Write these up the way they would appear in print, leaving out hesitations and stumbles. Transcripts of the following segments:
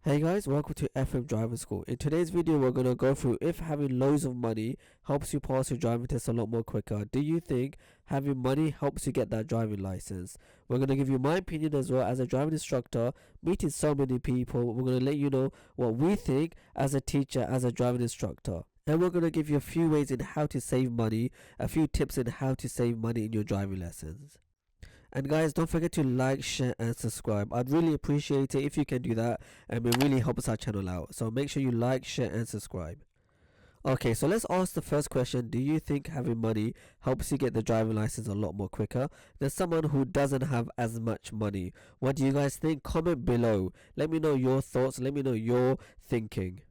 Hey guys, welcome to FM Driving School. In today's video, we're going to go through if having loads of money helps you pass your driving test a lot more quicker. Do you think having money helps you get that driving license? We're going to give you my opinion as well as a driving instructor, meeting so many people. We're going to let you know what we think as a teacher, as a driving instructor. And we're going to give you a few ways in how to save money, a few tips in how to save money in your driving lessons. And guys, don't forget to like, share and subscribe. I'd really appreciate it if you can do that, and it really helps our channel out. So make sure you like, share and subscribe. Okay, so let's ask the first question. Do you think having money helps you get the driving license a lot more quicker than someone who doesn't have as much money? What do you guys think? Comment below. Let me know your thoughts. Let me know your thinking.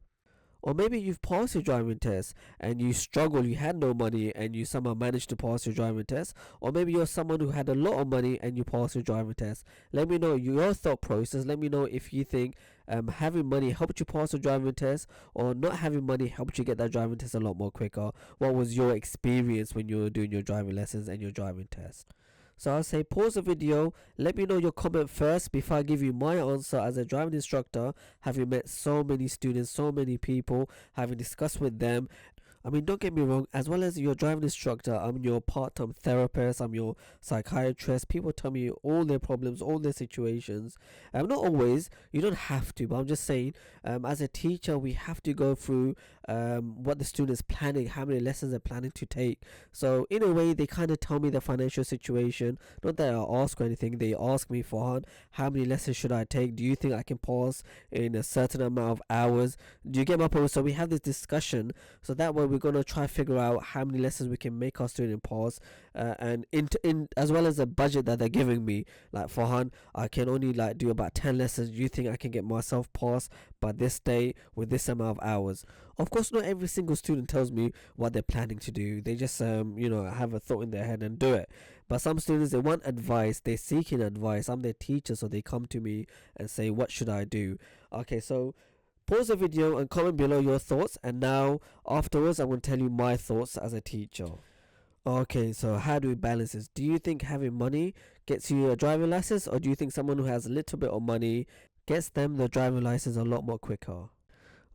Or maybe you've passed your driving test and you struggle, you had no money and you somehow managed to pass your driving test. Or maybe you're someone who had a lot of money and you passed your driving test. Let me know your thought process. Let me know if you think having money helped you pass your driving test, or not having money helped you get that driving test a lot more quicker. What was your experience when you were doing your driving lessons and your driving test? So I'll say pause the video, let me know your comment first before I give you my answer as a driving instructor, having met so many students, so many people, having discussed with them. I mean, don't get me wrong, as well as your driving instructor, I'm your part-time therapist, I'm your psychiatrist. People tell me all their problems, all their situations. Not always, you don't have to, but I'm just saying, as a teacher, we have to go through what the student is planning, how many lessons they're planning to take. So in a way, they kind of tell me the financial situation. Not that I ask or anything, they ask me, Farhan, how many lessons should I take? Do you think I can pass in a certain amount of hours? Do you get my point? So we have this discussion, so that way we're going to try to figure out how many lessons we can make our student pass, and in as well as the budget that they're giving me. Like, Farhan, I can only do about 10 lessons. Do you think I can get myself passed by this day with this amount of hours? Of course, not every single student tells me what they're planning to do. They just have a thought in their head and do it. But some students, they want advice, they're seeking advice. I'm their teacher, so they come to me and say, what should I do? Okay, so pause the video and comment below your thoughts, and now afterwards I'm going to tell you my thoughts as a teacher. Okay, so how do we balance this? Do you think having money gets you a driving license, or do you think someone who has a little bit of money gets them the driving license a lot more quicker?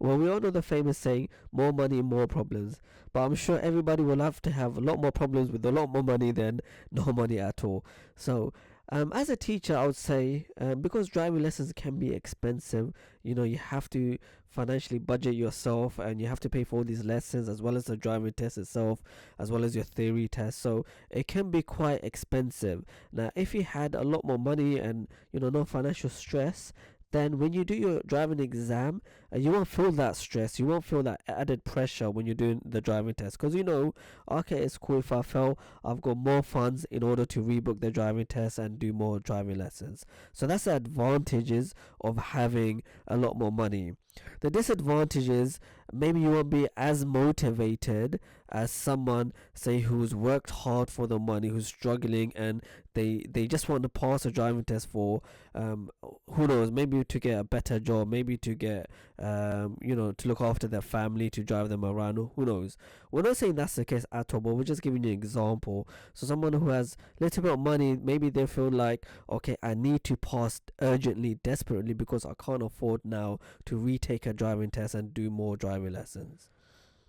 Well, we all know the famous saying, more money, more problems. But I'm sure everybody will have to have a lot more problems with a lot more money than no money at all. So as a teacher, I would say, because driving lessons can be expensive, you have to financially budget yourself, and you have to pay for all these lessons as well as the driving test itself, as well as your theory test. So it can be quite expensive. Now, if you had a lot more money and no financial stress, then when you do your driving exam, you won't feel that stress, you won't feel that added pressure when you're doing the driving test, because okay, it's cool, if I fail, I've got more funds in order to rebook the driving test and do more driving lessons. So that's the advantages of having a lot more money. The disadvantage is maybe you won't be as motivated as someone, say, who's worked hard for the money, who's struggling, and they just want to pass a driving test for who knows, maybe to get a better job, maybe to get to look after their family, to drive them around, who knows. We're not saying that's the case at all, but we're just giving you an example. So someone who has a little bit of money, maybe they feel like, okay, I need to pass urgently, desperately, because I can't afford now to retake a driving test and do more driving lessons.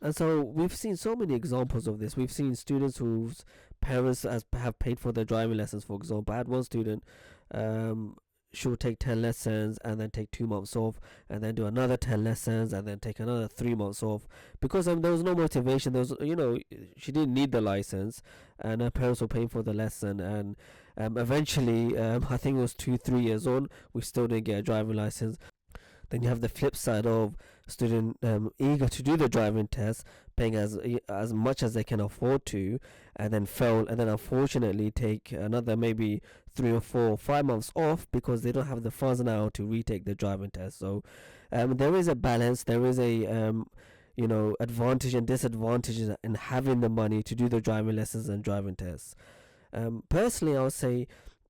And so we've seen so many examples of this. We've seen students whose parents have paid for their driving lessons. For example, I had one student, she would take 10 lessons and then take 2 months off, and then do another 10 lessons and then take another 3 months off, because there was no motivation. There was, she didn't need the license, and her parents were paying for the lesson, and eventually, I think it was 2-3 years on, we still didn't get a driving license. Then you have the flip side of student eager to do the driving test, paying as much as they can afford to, and then fail, and then unfortunately take another maybe 3 or 4 or 5 months off because they don't have the funds now to retake the driving test. So there is a balance, there is a advantage and disadvantages in having the money to do the driving lessons and driving tests. Personally, I would say,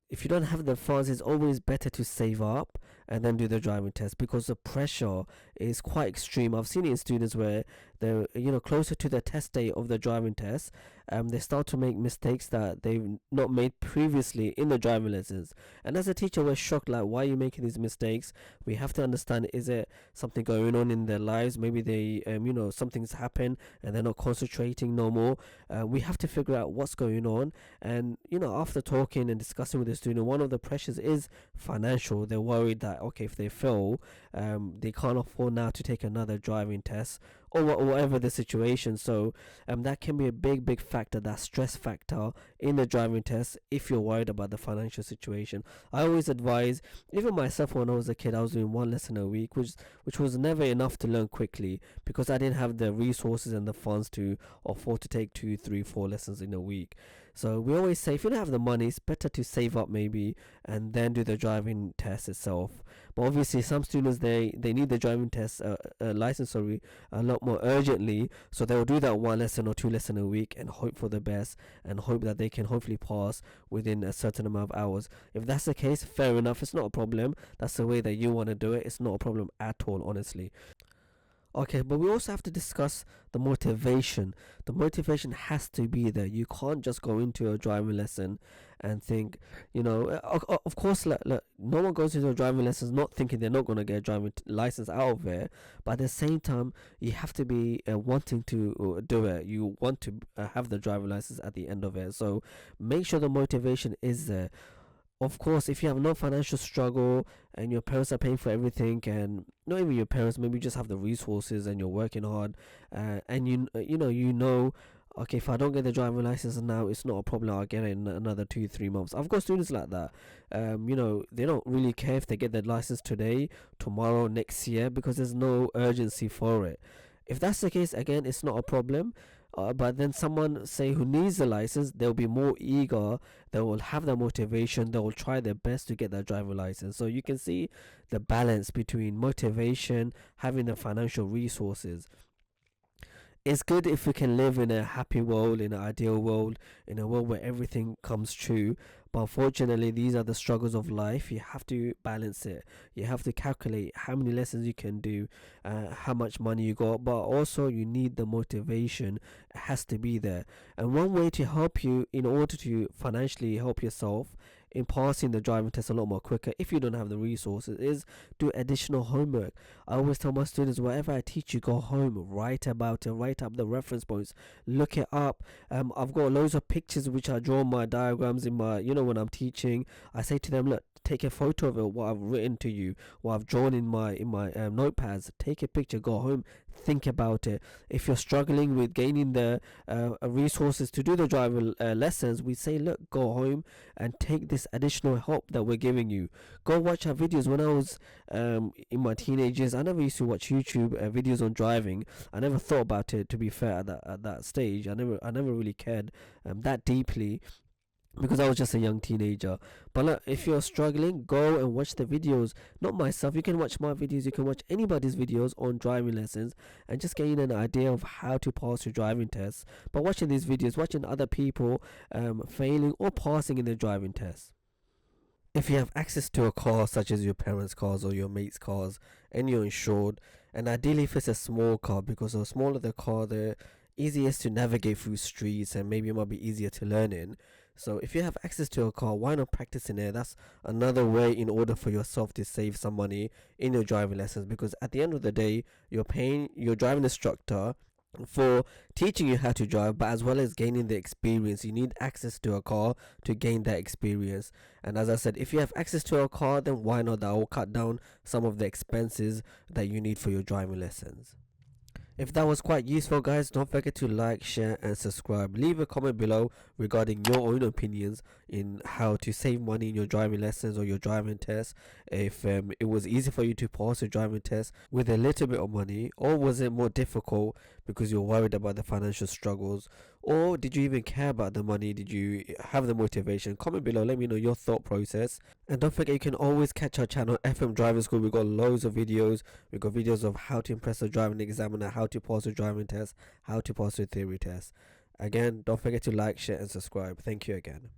if you don't have the funds, it's always better to save up and then do the driving test, because the pressure is quite extreme. I've seen it in students where they're closer to the test day of the driving test, they start to make mistakes that they've not made previously in the driving lessons. And as a teacher, we're shocked, like, why are you making these mistakes? We have to understand, is it something going on in their lives? Maybe they something's happened and they're not concentrating no more. We have to figure out what's going on. And after talking and discussing with the student, one of the pressures is financial. They're worried that, okay, if they fail, they can't afford now to take another driving test, or whatever the situation. So that can be a big factor, that stress factor in the driving test, if you're worried about the financial situation. I always advise, even myself, when I was a kid, I was doing one lesson a week, which was never enough to learn quickly, because I didn't have the resources and the funds to afford to take 2, 3, 4 lessons in a week. So we always say, if you don't have the money, it's better to save up maybe and then do the driving test itself. But obviously some students, they need the driving test license, a lot more urgently, so they'll do that 1 lesson or 2 lessons a week and hope for the best, and hope that they can hopefully pass within a certain amount of hours. If that's the case, fair enough, it's not a problem. That's the way that you want to do it. It's not a problem at all, honestly. Okay, but we also have to discuss the motivation. The motivation has to be there. You can't just go into a driving lesson and think, of course, no one goes into a driving lesson not thinking they're not going to get a driving license out of it. But at the same time, you have to be wanting to do it. You want to have the driving license at the end of it. So make sure the motivation is there. Of course, if you have no financial struggle and your parents are paying for everything, and not even your parents, maybe you just have the resources and you're working hard, and okay, if I don't get the driving license now, it's not a problem, I'll get it in another 2, 3 months. I've got students like that. They don't really care if they get their license today, tomorrow, next year, because there's no urgency for it. If that's the case, again, it's not a problem. But then someone, say, who needs the license, they'll be more eager, they will have the motivation, they will try their best to get that driver license. So you can see the balance between motivation, having the financial resources. It's good if we can live in a happy world, in an ideal world, in a world where everything comes true. But unfortunately, these are the struggles of life. You have to balance it. You have to calculate how many lessons you can do, how much money you got, but also you need the motivation. It has to be there. And one way to help you, in order to financially help yourself in passing the driving test a lot more quicker, if you don't have the resources, is do additional homework. I always tell my students, whatever I teach you, go home, write about it, write up the reference points, look it up. I've got loads of pictures which I draw my diagrams in my, when I'm teaching. I say to them, look, take a photo of it, what I've written to you, what I've drawn in my notepads. Take a picture, go home, think about it. If you're struggling with gaining the resources to do the driver lessons, we say, look, go home and take this additional help that we're giving you. Go watch our videos. When I was in my teenage years, I never used to watch YouTube videos on driving. I never thought about it, to be fair, at that stage. I never really cared that deeply, because I was just a young teenager. But look, if you're struggling, go and watch the videos. Not myself, you can watch my videos, you can watch anybody's videos on driving lessons, and just gain an idea of how to pass your driving tests by watching these videos, watching other people failing or passing in their driving tests. If you have access to a car, such as your parents' cars or your mates' cars, and you're insured, and ideally if it's a small car, because the smaller the car, the easiest to navigate through streets, and maybe it might be easier to learn in. So if you have access to a car, why not practice in it? That's another way in order for yourself to save some money in your driving lessons, because at the end of the day, you're paying your driving instructor for teaching you how to drive, but as well as gaining the experience. You need access to a car to gain that experience. And as I said, if you have access to a car, then why not? That will cut down some of the expenses that you need for your driving lessons. If that was quite useful, guys, don't forget to like, share and subscribe. Leave a comment below regarding your own opinions in how to save money in your driving lessons or your driving test. If it was easy for you to pass your driving test with a little bit of money, or was it more difficult because you're worried about the financial struggles, or did you even care about the money? Did you have the motivation? Comment below, let me know your thought process. And don't forget, you can always catch our channel, FM Driving School. We've got loads of videos. We've got videos of how to impress the driving examiner, how to pass your driving test, how to pass your theory test. Again, don't forget to like, share and subscribe. Thank you again.